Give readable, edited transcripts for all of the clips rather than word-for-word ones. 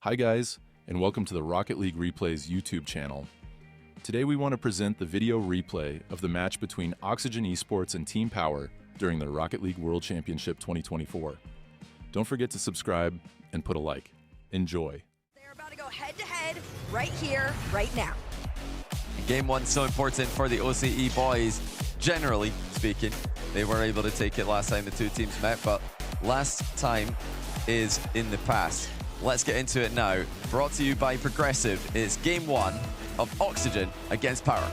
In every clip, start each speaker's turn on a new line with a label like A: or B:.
A: Hi guys, and welcome to the Rocket League Replays YouTube channel. Today we want to present the video replay of the match between Oxygen Esports and Team Power during the Rocket League World Championship 2024. Don't forget to subscribe and put a like. Enjoy.
B: They're about to go head-to-head right here, right now.
C: Game one so important for the OCE boys. Generally speaking, they were able to take it last time the two teams met, but last time is in the past. Let's get into it now. Brought to you by Progressive. It's game one of Oxygen against Power.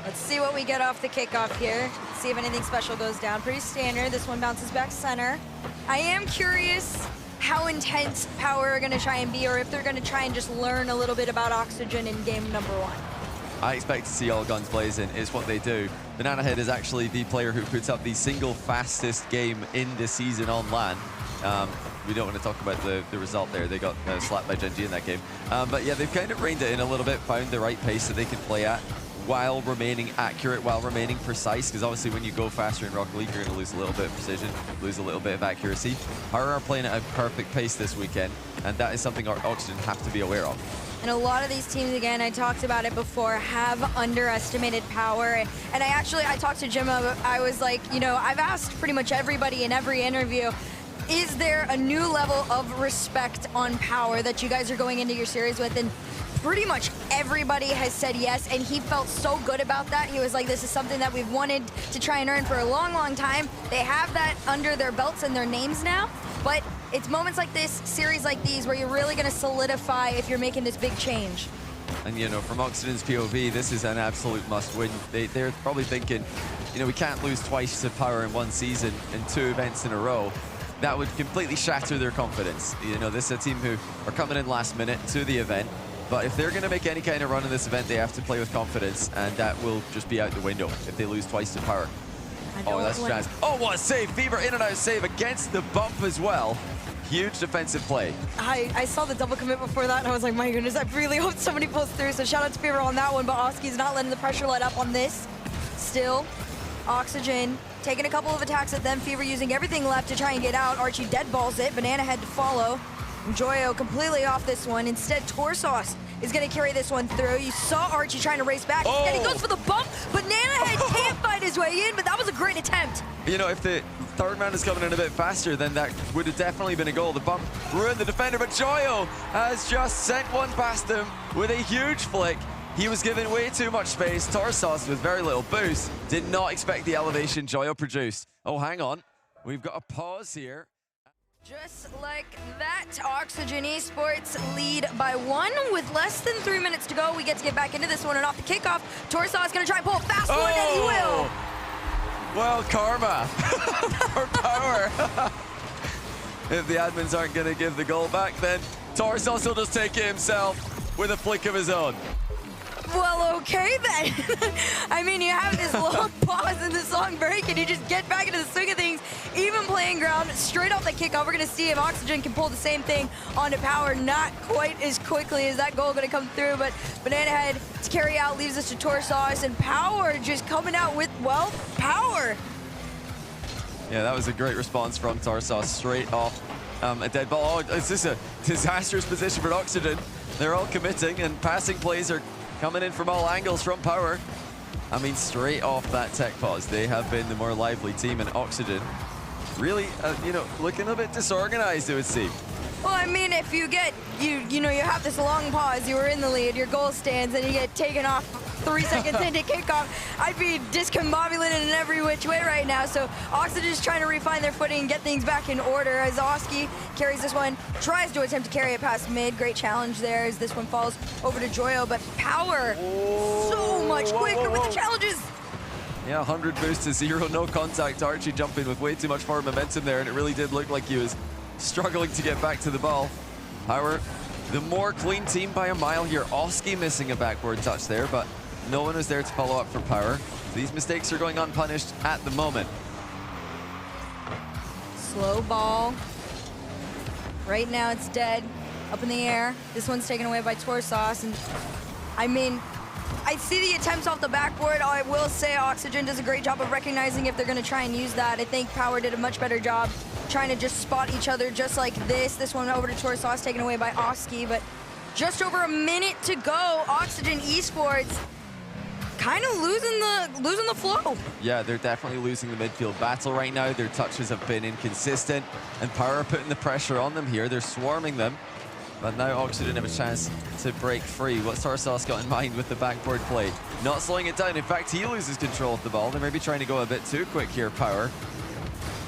B: Let's see what we get off the kickoff here. See if anything special goes down. Pretty standard. This one bounces back center. I am curious how intense Power are going to try and be, or if they're going to try and just learn a little bit about Oxygen in game number one.
C: I expect to see all guns blazing. It's what they do. Banana Head is actually the player who puts up the single fastest game in the season on LAN. We don't want to talk about the result there. They got slapped by Gen.G in that game. But yeah, they've kind of reined it in a little bit, found the right pace that they can play at while remaining accurate, while remaining precise, because obviously when you go faster in Rocket League, you're going to lose a little bit of precision, lose a little bit of accuracy. Power are playing at a perfect pace this weekend, and that is something our Oxygen have to be aware of.
B: And a lot of these teams, again, I talked about it before, have underestimated Power. And I talked to Jim, I was like, you know, I've asked pretty much everybody in every interview, is there a new level of respect on Power that you guys are going into your series with? And pretty much everybody has said yes, and he felt so good about that. He was like, this is something that we've wanted to try and earn for a long, long time. They have that under their belts and their names now, but it's moments like this, series like these, where you're really going to solidify if you're making this big change.
C: And, you know, from Oxygen's POV, this is an absolute must-win. They're probably thinking, you know, we can't lose twice to Power in one season in 2 events in a row. That would completely shatter their confidence. You know, this is a team who are coming in last minute to the event, but if they're going to make any kind of run in this event, they have to play with confidence, and that will just be out the window if they lose twice to Power. Oh, that's a chance. Oh, what a save! Fever in and out save against the bump as well. Huge defensive play.
B: I saw the double commit before that, and I was like, my goodness, I really hope somebody pulls through. So shout out to Fever on that one, but Oski's not letting the pressure let up on this. Still, Oxygen taking a couple of attacks at them. Fever using everything left to try and get out. Archie dead balls it. Banana Head to follow. And Joyo completely off this one. Instead, Torsauce is going to carry this one through. You saw Archie trying to race back.
C: Oh.
B: And he goes for the bump. Banana Head can't fight his way in, but that was a great attempt.
C: You know, if the third round is coming in a bit faster, then that would have definitely been a goal. The bump ruined the defender, but Joyo has just sent one past him with a huge flick. He was given way too much space. Torsauce with very little boost. Did not expect the elevation Joyo produced. Oh, hang on. We've got a pause here.
B: Just like that, Oxygen Esports lead by 1 with less than 3 minutes to go. We get to get back into this one, and off the kickoff, Torsauce is going to try and pull a fast one, and he will.
C: Well, karma for Power. If the admins aren't going to give the goal back, then Torsauce will just take it himself with a flick of his own.
B: Well, okay then. I mean, you have this long pause in the song break, and you just get back into the swing of things. Even playing ground, straight off the kickoff. We're going to see if Oxygen can pull the same thing onto Power. Not quite as quickly as that goal going to come through, but Banana Head to carry out leaves us to Torsauce, and Power just coming out with, well, power.
C: Yeah, that was a great response from Torsauce, straight off a dead ball. Oh, is this a disastrous position for Oxygen? They're all committing, and passing plays are coming in from all angles from Power. I mean, straight off that tech pause, they have been the more lively team, and Oxygen really, you know, looking a bit disorganized, it would seem.
B: Well, I mean, if you get, you know, you have this long pause, you were in the lead, your goal stands, and you get taken off 3 seconds into kickoff, I'd be discombobulated in every which way right now. So Oxygen's trying to refine their footing and get things back in order as Oski carries this one, tries to attempt to carry it past mid. Great challenge there as this one falls over to Joyo, but Power so much quicker with the challenges.
C: Yeah, 100 boost to 0, no contact. Archie jumping with way too much forward momentum there, and it really did look like he was struggling to get back to the ball. Power, the more clean team by a mile here. Oski missing a backward touch there, but no one was there to follow up for Power. These mistakes are going unpunished at the moment.
B: Slow ball. Right now it's dead, up in the air. This one's taken away by Torsauce, and I mean, I see the attempts off the backboard. I will say Oxygen does a great job of recognizing if they're going to try and use that. I think Power did a much better job trying to just spot each other just like this. This one over to Torsauce, taken away by Oski, but just over a minute to go. Oxygen Esports kind of losing the flow.
C: Yeah, they're definitely losing the midfield battle right now. Their touches have been inconsistent, and Power are putting the pressure on them here. They're swarming them, but now Oxygen have a chance to break free. What's Torsauce got in mind with the backboard play? Not slowing it down. In fact, he loses control of the ball. They're maybe trying to go a bit too quick here, Power.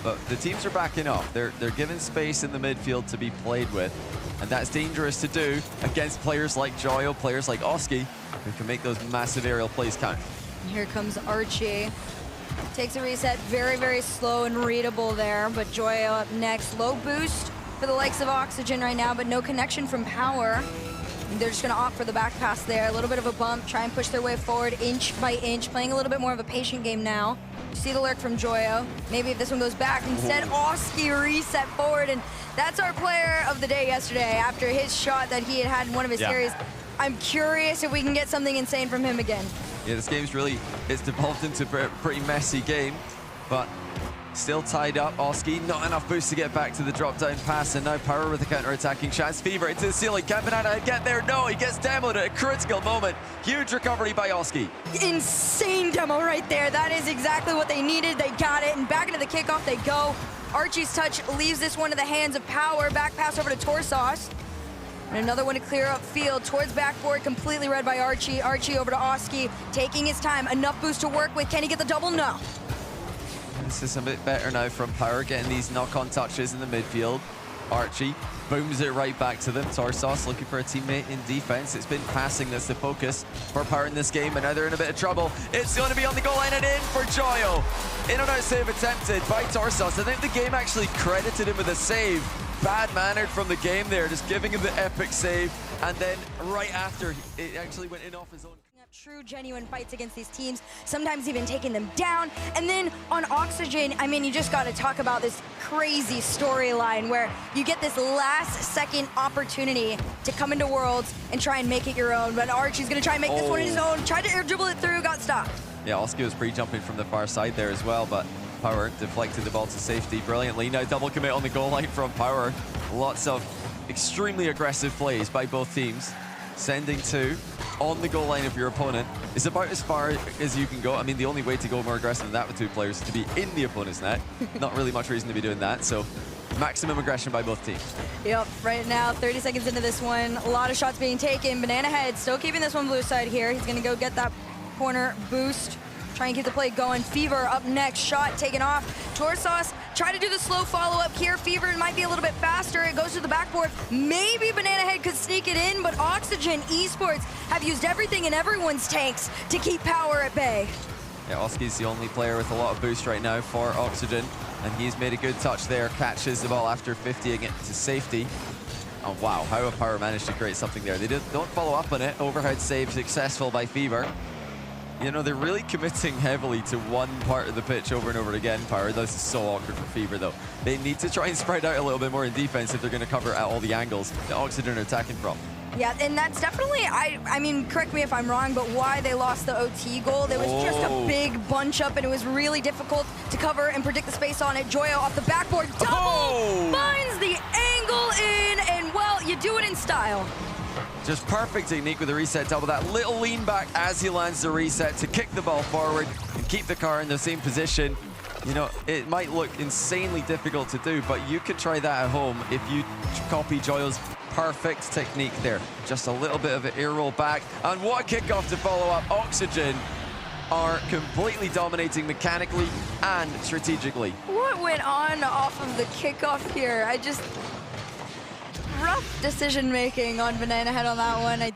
C: But the teams are backing off. They're given space in the midfield to be played with, and that's dangerous to do against players like Joyo, players like Oski, who can make those massive aerial plays count.
B: And here comes Archie. Takes a reset, very, very slow and readable there, but Joyo up next. Low boost for the likes of Oxygen right now, but no connection from Power. They're just going to opt for the back pass there. A little bit of a bump, try and push their way forward inch by inch, playing a little bit more of a patient game now. See the lurk from Joyo. Maybe if this one goes back, instead Oski reset forward, and that's our player of the day yesterday after his shot that he had in one of his series. I'm curious if we can get something insane from him again.
C: Yeah, this game's it's devolved into a pretty messy game, but still tied up. Oski, not enough boost to get back to the drop-down pass, and now Power with a counter-attacking chance. Fever into the ceiling. Can Banana get there? No, he gets demoed at a critical moment. Huge recovery by Oski.
B: Insane demo right there. That is exactly what they needed. They got it, and back into the kickoff they go. Archie's touch leaves this one to the hands of Power. Back pass over to Torsauce. And another one to clear up field towards backboard, completely read by Archie. Archie over to Oski, taking his time. Enough boost to work with. Can he get the double? No.
C: This is a bit better now from Power, getting these knock-on touches in the midfield. Archie booms it right back to them. Torsauce looking for a teammate in defense. It's been passing that's the focus for Power in this game, and now they're in a bit of trouble. It's going to be on the goal line and in for Joyo. In and out save attempted by Torsauce. I think the game actually credited him with a save. Bad-mannered from the game there, just giving him the epic save, and then right after, it actually went in off his own.
B: True, genuine fights against these teams, sometimes even taking them down. And then on Oxygen, I mean, you just got to talk about this crazy storyline where you get this last-second opportunity to come into Worlds and try and make it your own. But Archie's going to try and make this one his own. Tried to air dribble it through, got stopped. Yeah,
C: Oski was pre-jumping from the far side there as well, but Power deflected the ball to safety brilliantly. Now double commit on the goal line from Power. Lots of extremely aggressive plays by both teams. Sending two on the goal line of your opponent is about as far as you can go. I mean, the only way to go more aggressive than that with two players is to be in the opponent's net. Not really much reason to be doing that, so maximum aggression by both teams.
B: Yep, right now, 30 seconds into this one, a lot of shots being taken. Banana Head still keeping this one blue side here. He's gonna go get that corner boost. Try and keep the play going. Fever up next, shot taken off. Torsauce try to do the slow follow-up here. Fever might be a little bit faster. It goes to the backboard. Maybe Banana Head could sneak it in, but Oxygen Esports have used everything in everyone's tanks to keep Power at bay.
C: Yeah, Oski's the only player with a lot of boost right now for Oxygen, and he's made a good touch there. Catches the ball after 50ing it to safety. Oh, wow, how have Power managed to create something there? They don't follow up on it. Overhead save successful by Fever. You know, they're really committing heavily to one part of the pitch over and over again, Power. This is so awkward for Fever, though. They need to try and spread out a little bit more in defense if they're going to cover at all the angles that Oxygen are attacking from.
B: Yeah, and that's definitely, I mean, correct me if I'm wrong, but why they lost the OT goal. There was just a big bunch up, and it was really difficult to cover and predict the space on it. Joyo off the backboard, double, finds the angle in, and well, you do it in style.
C: Just perfect technique with the reset double. That little lean back as he lands the reset to kick the ball forward and keep the car in the same position. You know, it might look insanely difficult to do, but you could try that at home if you copy Joyo's perfect technique there. Just a little bit of an air roll back, and what a kickoff to follow up. Oxygen are completely dominating mechanically and strategically.
B: What went on off of the kickoff here? Rough decision-making on Banana Head on that one.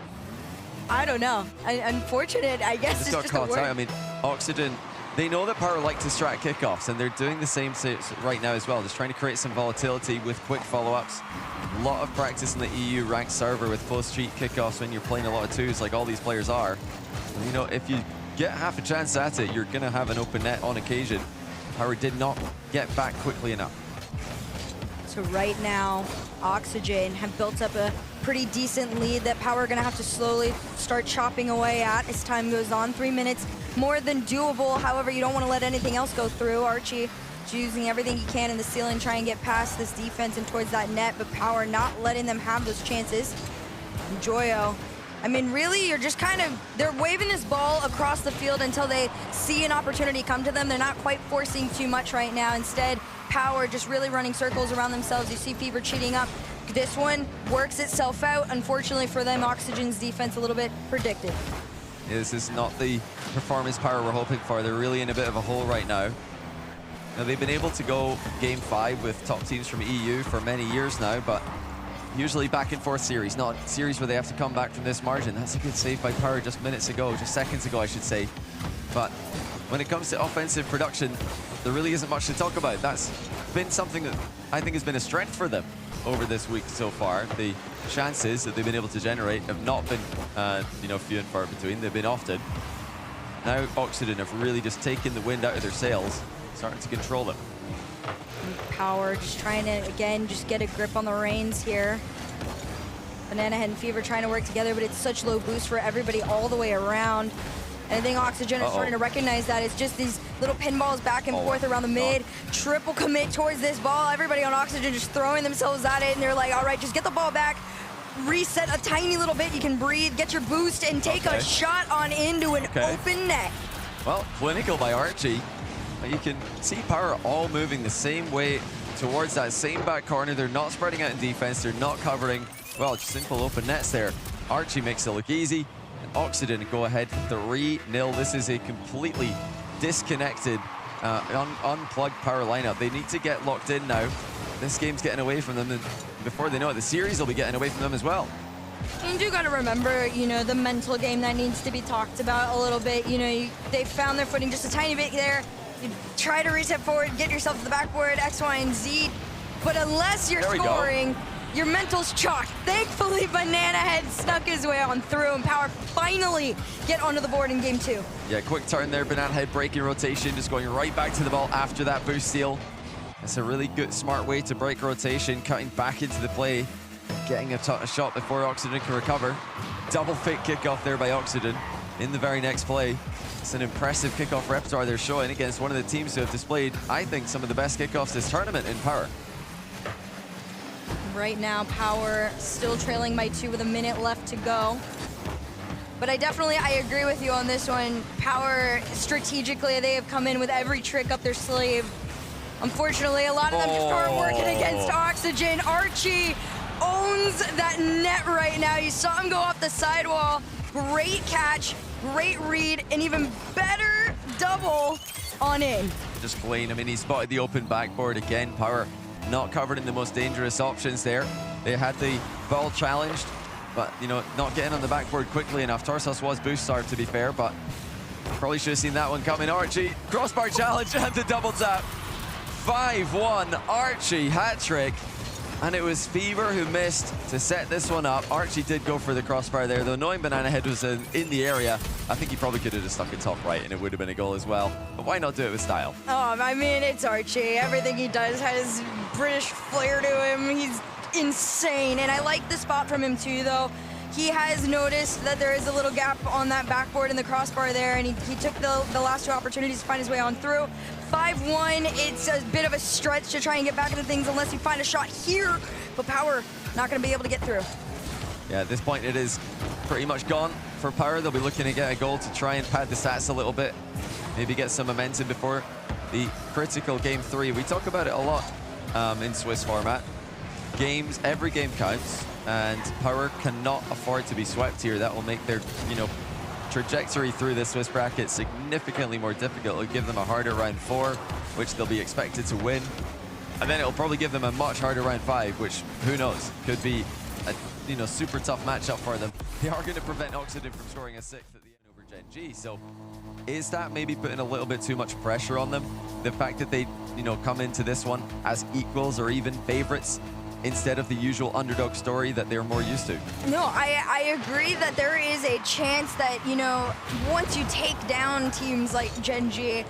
B: I don't know. Unfortunate, I guess.
C: Just got caught out. I mean, Oxygen, they know that Power like to strat kickoffs, and they're doing the same right now as well. Just trying to create some volatility with quick follow-ups. A lot of practice in the EU ranked server with post-cheat kickoffs when you're playing a lot of twos like all these players are. And, you know, if you get half a chance at it, you're going to have an open net on occasion. Power did not get back quickly enough.
B: So right now, Oxygen have built up a pretty decent lead that Power are going to have to slowly start chopping away at as time goes on. 3 minutes, more than doable. However, you don't want to let anything else go through. Archie using everything he can in the ceiling, try and get past this defense and towards that net, but Power not letting them have those chances. And Joyo, I mean, really, you're just kind of, they're waving this ball across the field until they see an opportunity come to them. They're not quite forcing too much right now. Instead, Power just really running circles around themselves. You see Fever cheating up. This one works itself out. Unfortunately for them, Oxygen's defense a little bit predictive.
C: Yeah, this is not the performance Power we're hoping for. They're really in a bit of a hole right now. Now, they've been able to go Game 5 with top teams from EU for many years now, but usually back and forth series, not a series where they have to come back from this margin. That's a good save by Power just minutes ago, just seconds ago, I should say. But when it comes to offensive production, there really isn't much to talk about. That's been something that I think has been a strength for them over this week so far. The chances that they've been able to generate have not been, few and far between. They've been often. Now Oxygen have really just taken the wind out of their sails, starting to control them.
B: Power just trying to, again, just get a grip on the reins here. Banana Head and Fever trying to work together, but it's such low boost for everybody all the way around. And I think Oxygen is starting to recognize that. It's just these little pinballs back and forth around the mid. Triple commit towards this ball. Everybody on Oxygen just throwing themselves at it, and they're like, all right, just get the ball back. Reset a tiny little bit. You can breathe, get your boost, and take a shot on into an open net.
C: Well, clinical by Archie. You can see Power all moving the same way towards that same back corner. They're not spreading out in defense. They're not covering, well, just simple open nets there. Archie makes it look easy. And Oxygen go ahead 3-0. This is a completely disconnected, unplugged Power lineup. They need to get locked in now. This game's getting away from them, and before they know it, the series will be getting away from them as well.
B: You do got to remember, the mental game that needs to be talked about a little bit. They found their footing just a tiny bit there. You try to reset forward, get yourself to the backboard, X, Y, and Z. But unless you're scoring, your mental's chalked. Thankfully, Banana Head snuck his way on through, and Power finally get onto the board in Game 2.
C: Yeah, quick turn there. Banana Head breaking rotation, just going right back to the ball after that boost steal. That's a really good, smart way to break rotation, cutting back into the play, getting a shot before Oxygen can recover. Double fake kickoff there by Oxygen in the very next play. It's an impressive kickoff repertoire they're showing against one of the teams who have displayed, I think, some of the best kickoffs this tournament in Power.
B: Right now, Power still trailing by 2 with a minute left to go. But I agree with you on this one. Power, strategically, they have come in with every trick up their sleeve. Unfortunately, a lot of them just aren't working against Oxygen. Archie owns that net right now. You saw him go off the sidewall. Great catch, great read, and even better double on in.
C: Just playing him in. He spotted the open backboard again. Power not covered in the most dangerous options there. They had the ball challenged, but not getting on the backboard quickly enough. Tarsos was boost starved, to be fair, but probably should have seen that one coming. Archie, crossbar challenge and the double tap. 5-1, Archie hat trick. And it was Fever who missed to set this one up. Archie did go for the crossbar there, though knowing Banana Head was in the area, I think he probably could have just stuck it top right and it would have been a goal as well. But why not do it with style?
B: Oh, I mean, it's Archie. Everything he does has British flair to him. He's insane. And I like the spot from him too, though. He has noticed that there is a little gap on that backboard in the crossbar there, and he took the last 2 opportunities to find his way on through. 5-1, it's a bit of a stretch to try and get back into things unless you find a shot here, but Power not going to be able to get through.
C: Yeah, at this point it is pretty much gone for Power. They'll be looking to get a goal to try and pad the stats a little bit, maybe get some momentum before the critical Game 3. We talk about it a lot in Swiss format. Every game counts, and Power cannot afford to be swept here. That will make their, trajectory through the Swiss bracket significantly more difficult. It'll give them a harder round 4, which they'll be expected to win. And then it'll probably give them a much harder round 5, which, who knows, could be a super tough matchup for them. They are going to prevent Oxygen from scoring a 6th at the end over Gen.G. So is that maybe putting a little bit too much pressure on them? The fact that they, come into this one as equals or even favorites, instead of the usual underdog story that they're more used to.
B: No, I agree that there is a chance that, once you take down teams like Gen.G,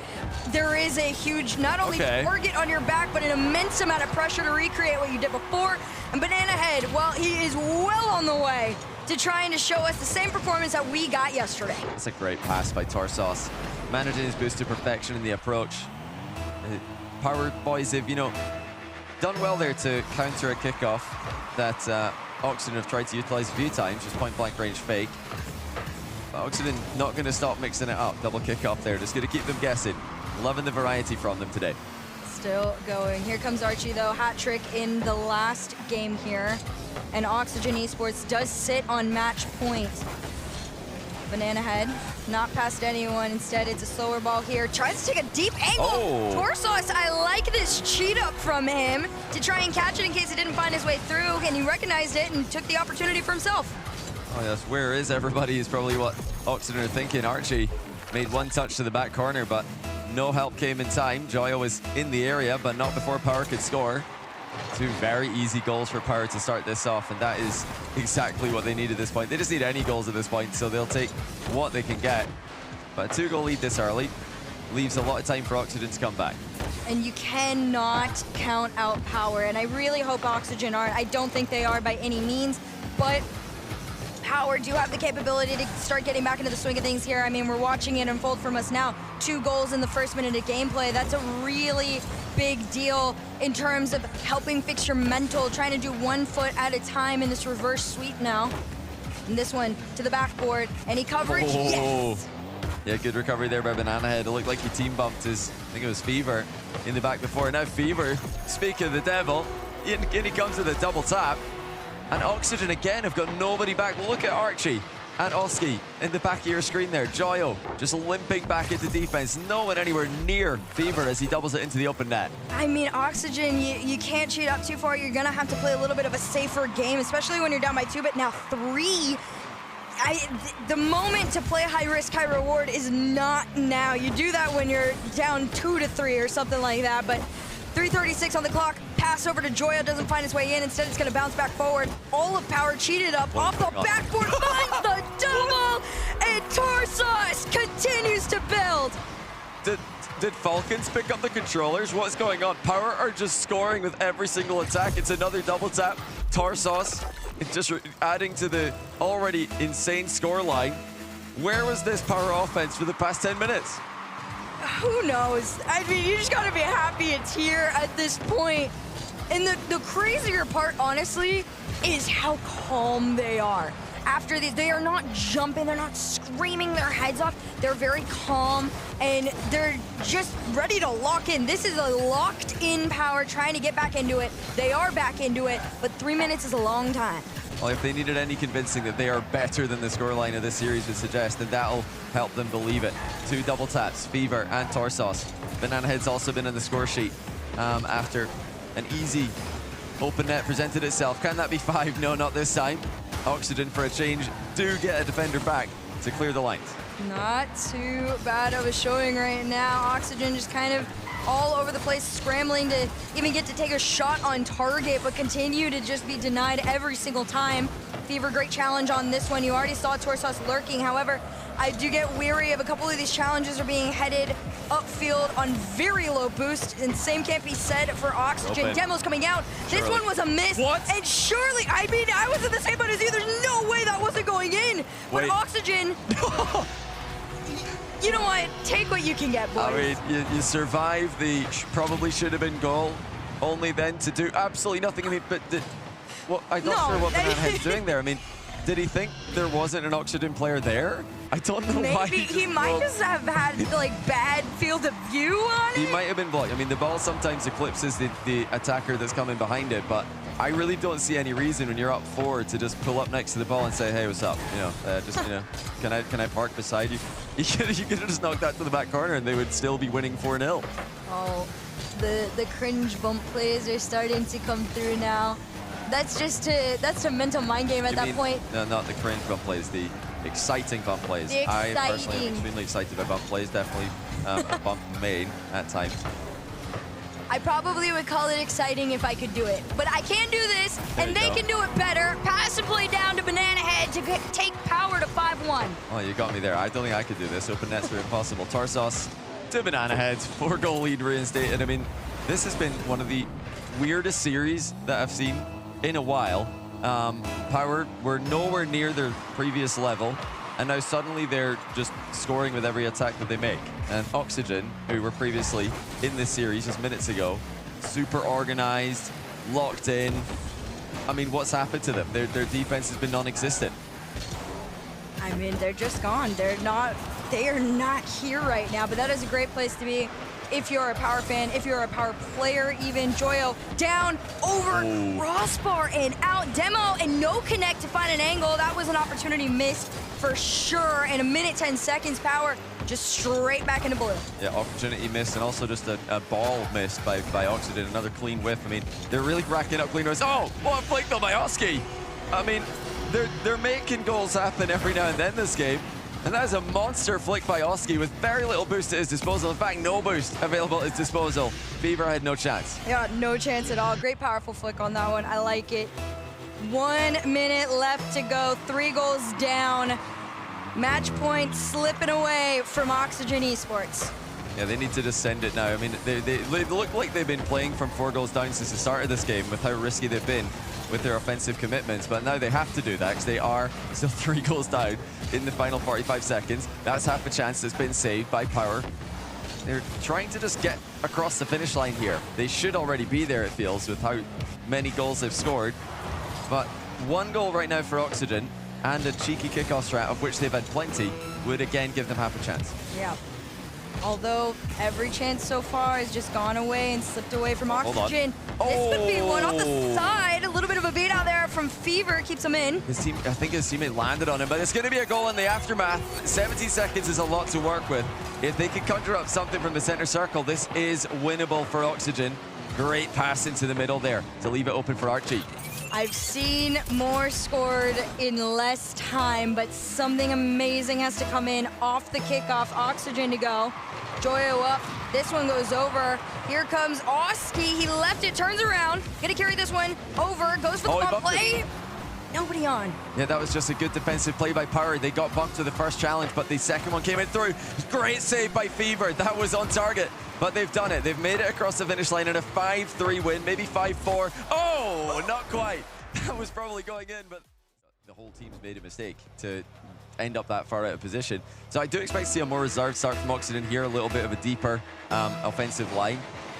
B: there is a huge, not only target on your back, but an immense amount of pressure to recreate what you did before. And Banana Head, well, he is well on the way to trying to show us the same performance that we got yesterday.
C: It's a great pass by Tarsos. Managing his boost to perfection in the approach. Power boys have, you know, done well there to counter a kickoff that Oxygen have tried to utilize a few times, just point-blank range fake. But Oxygen not going to stop mixing it up. Double kickoff there, just going to keep them guessing. Loving the variety from them today.
B: Still going. Here comes Archie, though. Hat trick in the last game here. And Oxygen Esports does sit on match point. Banana head, not past anyone. Instead, it's a slower ball here. Tries to take a deep angle.
C: Oh.
B: Torsos, I like this cheat up from him to try and catch it in case he didn't find his way through, and he recognized it and took the opportunity for himself.
C: Oh yes, where is everybody is probably what Oxygen are thinking. Archie made one touch to the back corner, but no help came in time. Joyo was in the area, but not before Power could score. Two very easy goals for Power to start this off, and that is exactly what they need at this point. They just need any goals at this point, so they'll take what they can get. But a 2-goal lead this early leaves a lot of time for Oxygen to come back.
B: And you cannot count out Power, and I really hope Oxygen aren't. I don't think they are by any means, but Power do have the capability to start getting back into the swing of things here. I mean, we're watching it unfold from us now. 2 goals in the first minute of gameplay. That's a really big deal in terms of helping fix your mental, trying to do 1 foot at a time in this reverse sweep now. And this one to the backboard, any coverage?
C: Oh.
B: Yes!
C: Yeah, good recovery there by Banana Head. It looked like he team bumped his, I think it was Fever, in the back before. Now Fever, speaking of the devil, in he comes with a double tap. And Oxygen again have got nobody back. Look at Archie and Oski in the back of your screen there. Joyo just limping back into defense. No one anywhere near Fever as he doubles it into the open net.
B: I mean, Oxygen, you can't cheat up too far. You're going to have to play a little bit of a safer game, especially when you're down by 2, but now 3. The moment to play high risk, high reward is not now. You do that when you're down 2 to 3 or something like that, but 3:36 on the clock. Pass over to Joyo, doesn't find his way in. Instead, it's going to bounce back forward. All of Power cheated up off the backboard, finds the double, and Torsos continues to build.
C: Did Falcons pick up the controllers? What's going on? Power are just scoring with every single attack. It's another double tap. Torsos just adding to the already insane score line. Where was this Power offense for the past 10 minutes?
B: Who knows? I mean, you just gotta be happy it's here at this point. And the crazier part, honestly, is how calm they are. After these, they are not jumping, they're not screaming their heads off. They're very calm, and they're just ready to lock in. This is a locked-in Power trying to get back into it. They are back into it, but 3 minutes is a long time.
C: Well, if they needed any convincing that they are better than the scoreline of this series would suggest, then that'll help them believe it. 2 double taps, Fever and Torsos. Banana Head's also been in the score sheet after an easy open net presented itself. Can that be 5? No, not this time. Oxygen, for a change, do get a defender back to clear the lines.
B: Not too bad of a showing right now. Oxygen just kind of all over the place, scrambling to even get to take a shot on target, but continue to just be denied every single time. Fever, great challenge on this one. You already saw Torsos lurking. However, I do get weary of a couple of these challenges are being headed upfield on very low boost, and same can't be said for Oxygen.
C: Open.
B: Demo's coming out.
C: Surely.
B: This one was a miss.
C: What?
B: And surely, I mean, I was in the same boat as you. There's no way that wasn't going in. But
C: Wait.
B: Oxygen, you know what? Take what you can get, boys.
C: I mean, you survive the probably should have been goal, only then to do absolutely nothing. I mean, but I'm not sure what Banana Head's doing there. I mean, did he think there wasn't an Oxygen player there? I don't know why.
B: Maybe he might just have had like bad field of view on it.
C: He might have been blocked. I mean, the ball sometimes eclipses the attacker that's coming behind it, but I really don't see any reason when you're up 4 to just pull up next to the ball and say, hey, what's up? You know, can I park beside you? You could have just knocked that to the back corner and they would still be winning 4-0.
B: Oh, the cringe bump plays are starting to come through now. That's a mental mind game at that point.
C: No, not the cringe bump plays, the exciting bump plays. I personally am extremely excited about bump plays, definitely a bump main at times.
B: I probably would call it exciting if I could do it, but I can't do this, and they can do it better. Pass and play down to Banana Head to take Power to 5-1.
C: Oh, you got me there. I don't think I could do this. Open nets are impossible. Torsos to Banana Head, 4-goal lead reinstated. I mean, this has been one of the weirdest series that I've seen in a while. Power were nowhere near their previous level. and now suddenly they're just scoring with every attack that they make. And Oxygen, who were previously in this series just minutes ago, super organized, locked in. I mean, what's happened to them? Their defense has been non-existent.
B: I mean, they're just gone. They are not here right now, but that is a great place to be if you're a Power fan, if you're a Power player even. Joyo down, over, crossbar, and out. Demo and no connect to find an angle. That was an opportunity missed for sure. And a minute, 10 seconds, Power just straight back into blue. Yeah,
C: opportunity missed, and also just a ball missed by Oxygen. Another clean whiff. I mean, they're really racking up clean whiffs. Oh, what a flick though by Oski. I mean, they're making goals happen every now and then this game. And that is a monster flick by Oski with very little boost at his disposal. In fact, no boost available at his disposal. Fever had no chance.
B: Yeah, no chance at all. Great, powerful flick on that one. I like it. 1 minute left to go. 3 goals down. Match point slipping away from Oxygen Esports.
C: Yeah, they need to just send it now. I mean, they look like they've been playing from 4 goals down since the start of this game with how risky they've been with their offensive commitments, but now they have to do that because they are still 3 goals down in the final 45 seconds. That's half a chance that's been saved by Power. They're trying to just get across the finish line here. They should already be there, it feels, with how many goals they've scored. But 1 goal right now for Oxygen and a cheeky kickoff strat, of which they've had plenty, would again give them half a chance.
B: Yeah. Although every chance so far has just gone away and slipped away from Oxygen. This could be one off the side. A little bit of a beat out there from Fever, keeps him in.
C: His team, I think his teammate landed on him, but it's going to be a goal in the aftermath. 17 seconds is a lot to work with. If they can conjure up something from the center circle, this is winnable for Oxygen. Great pass into the middle there to leave it open for Archie.
B: I've seen more scored in less time, but something amazing has to come in off the kickoff. Oxygen to go. Joyo up. This one goes over. Here comes Oski. He left it, turns around. Gonna carry this one over. Goes for the bump play. Nobody on.
C: Yeah, that was just a good defensive play by Power. They got bumped to the first challenge, but the second one came in through. Great save by Fever. That was on target, but they've done it. They've made it across the finish line in a 5-3 win, maybe 5-4. Oh, not quite. That was probably going in, but the whole team's made a mistake to end up that far out of position. So I do expect to see a more reserved start from Oxygen here, a little bit of a deeper offensive line.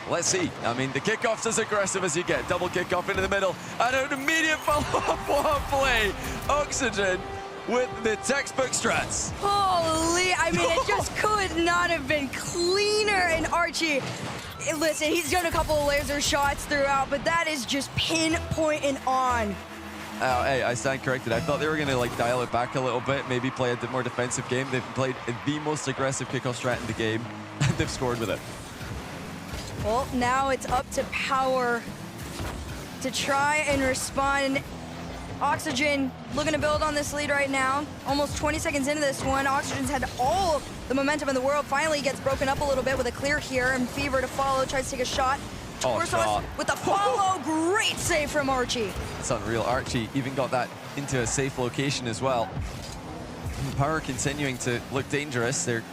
C: Let's see. I mean, the kickoff's as aggressive as you get. Double kickoff into the middle, and an immediate follow-up. What a play! Oxygen with the textbook strats.
B: Holy, I mean, it just could not have been cleaner. And Archie, listen, he's done a couple of laser shots throughout, but that is just pinpointing on.
C: Hey, I stand corrected. I thought they were going to like dial it back a little bit, maybe play a bit more defensive game. They've played the most aggressive kickoff strat in the game, and they've scored with it.
B: Well, now it's up to Power to try and respond. Oxygen looking to build on this lead right now. Almost 20 seconds into this one. Oxygen's had all the momentum in the world. Finally gets broken up a little bit with a clear here, and Fever to follow, tries to take a shot.
C: Shot.
B: With the follow, great save from Archie.
C: It's unreal. Archie even got that into a safe location as well. And Power continuing to look dangerous. They're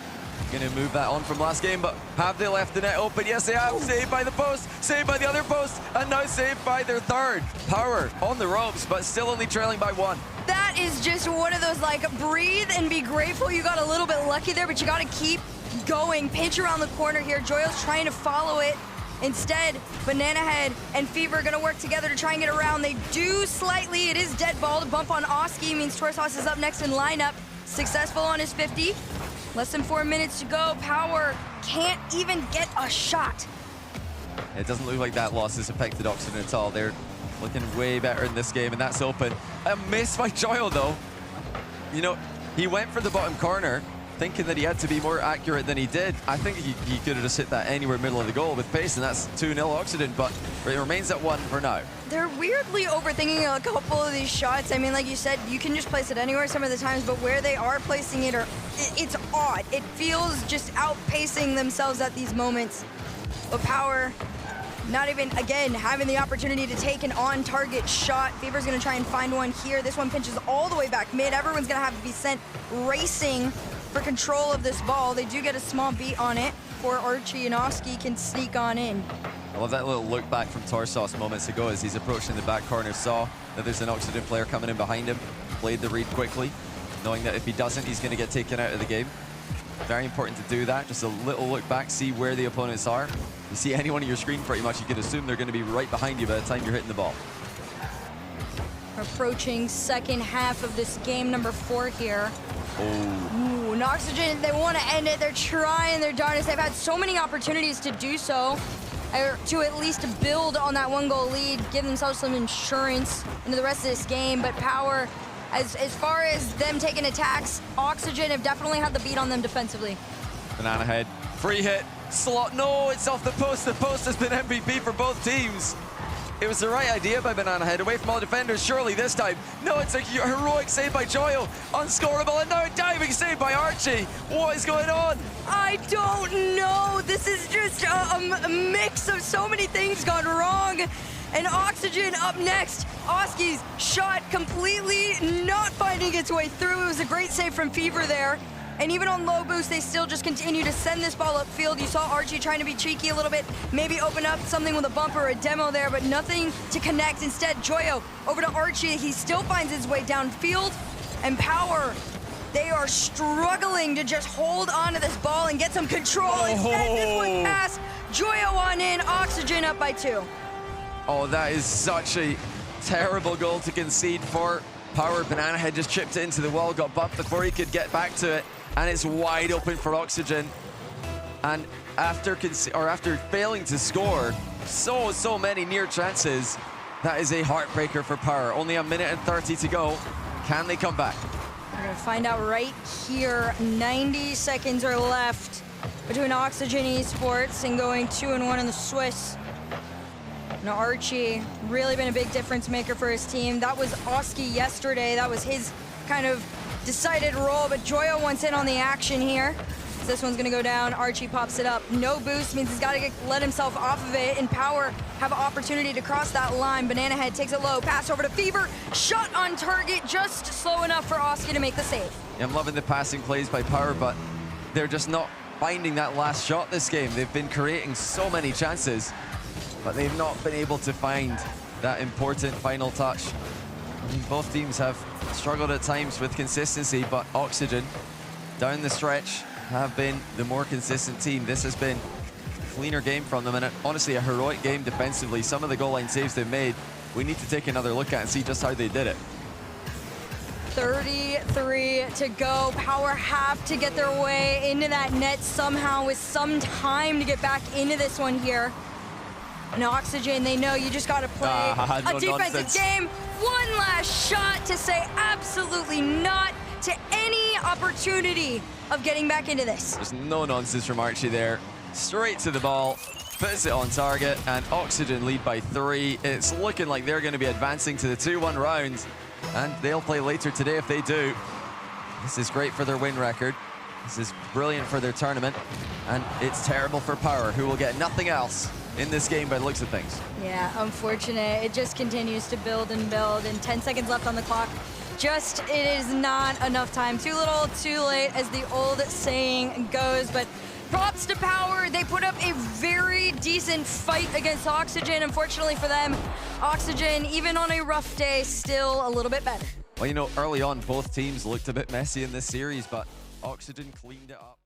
C: going to move that on from last game, but have they left the net open? Yes, they have. Saved by the post, saved by the other post, and now saved by their third. Power on the ropes, but still only trailing by 1.
B: That is just one of those, like, breathe and be grateful. You got a little bit lucky there, but you got to keep going. Pinch around the corner here. Joyo's trying to follow it. Instead, Banana Head and Fever are going to work together to try and get around. They do slightly. It is dead ball. To bump on Oski means Torsos is up next in lineup. Successful on his 50. Less than 4 minutes to go. Power can't even get a shot.
C: It doesn't look like that loss has affected Oxygen at all. They're looking way better in this game, and that's open. A miss by Joyo, though. You know, he went for the bottom corner, thinking that he had to be more accurate than he did. I think he could have just hit that anywhere middle of the goal with pace, and that's 2-0 Oxygen, but it remains at 1 for now.
B: They're weirdly overthinking a couple of these shots. I mean, like you said, you can just place it anywhere some of the times, but where they are placing it, it's odd. It feels just outpacing themselves at these moments. But Power, not even, again, having the opportunity to take an on-target shot. Fever's gonna try and find one here. This one pinches all the way back mid. Everyone's gonna have to be sent racing for control of this ball. They do get a small beat on it before Archie and Oski can sneak on in.
C: I love that little look back from Torsos moments ago as he's approaching the back corner, saw that there's an Oxygen player coming in behind him, played the read quickly, knowing that if he doesn't, he's going to get taken out of the game. Very important to do that. Just a little look back, see where the opponents are. You see anyone on your screen pretty much, you can assume they're going to be right behind you by the time you're hitting the ball.
B: Approaching second half of this game, number 4 here.
C: Oh.
B: Ooh, and Oxygen, they want to end it. They're trying their darndest. They've had so many opportunities to do so, to at least build on that 1-goal lead, give themselves some insurance into the rest of this game. But Power, as far as them taking attacks, Oxygen have definitely had the beat on them defensively.
C: Banana Head, free hit, slot, no, it's off the post. The post has been MVP for both teams. It was the right idea by Banana Head, away from all defenders, surely this time. No, it's a heroic save by Joyo, unscorable, and now a diving save by Archie. What is going on?
B: I don't know. This is just a mix of so many things gone wrong. And Oxygen up next. Oski's shot completely not finding its way through. It was a great save from Fever there. And even on low boost, they still just continue to send this ball upfield. You saw Archie trying to be cheeky a little bit, maybe open up something with a bumper or a demo there, but nothing to connect. Instead, Joyo over to Archie. He still finds his way downfield. And Power, they are struggling to just hold on to this ball and get some control. Instead, this one pass. Joyo on in, Oxygen up by 2.
C: Oh, that is such a terrible goal to concede for Power. Banana Head just chipped it into the wall, got bumped before he could get back to it, and it's wide open for Oxygen. And after failing to score so many near chances, that is a heartbreaker for Power. Only a minute and 30 to go. Can they come back?
B: We're gonna find out right here. 90 seconds are left between Oxygen Esports and going 2-1 in the Swiss. Now Archie, really been a big difference maker for his team. That was Oski yesterday. That was his kind of decided role, but Joyo wants in on the action here. So this one's gonna go down. Archie pops it up. No boost means he's gotta let himself off of it, and Power have an opportunity to cross that line. Banana Head takes it low, pass over to Fever. Shot on target, just slow enough for Oski to make the save.
C: Yeah, I'm loving the passing plays by Power, but they're just not finding that last shot this game. They've been creating so many chances, but they've not been able to find that important final touch. I mean, both teams have struggled at times with consistency, but Oxygen, down the stretch, have been the more consistent team. This has been a cleaner game from them, and honestly a heroic game defensively. Some of the goal line saves they've made, we need to take another look at and see just how they did it.
B: 33 to go. Power have to get their way into that net somehow with some time to get back into this one here. And Oxygen, they know you just got to play a defensive game. One last shot to say absolutely not to any opportunity of getting back into this.
C: There's no nonsense from Archie there. Straight to the ball, puts it on target, and Oxygen lead by 3. It's looking like they're going to be advancing to the 2-1 round, and they'll play later today if they do. This is great for their win record. This is brilliant for their tournament, and it's terrible for Power, who will get nothing else in this game by the looks of things.
B: Yeah, unfortunate. It just continues to build and build, and 10 seconds left on the clock. Just, it is not enough time. Too little, too late, as the old saying goes, but props to Power. They put up a very decent fight against Oxygen. Unfortunately for them, Oxygen, even on a rough day, still a little bit better.
C: Well, you know, early on, both teams looked a bit messy in this series, but Oxygen cleaned it up.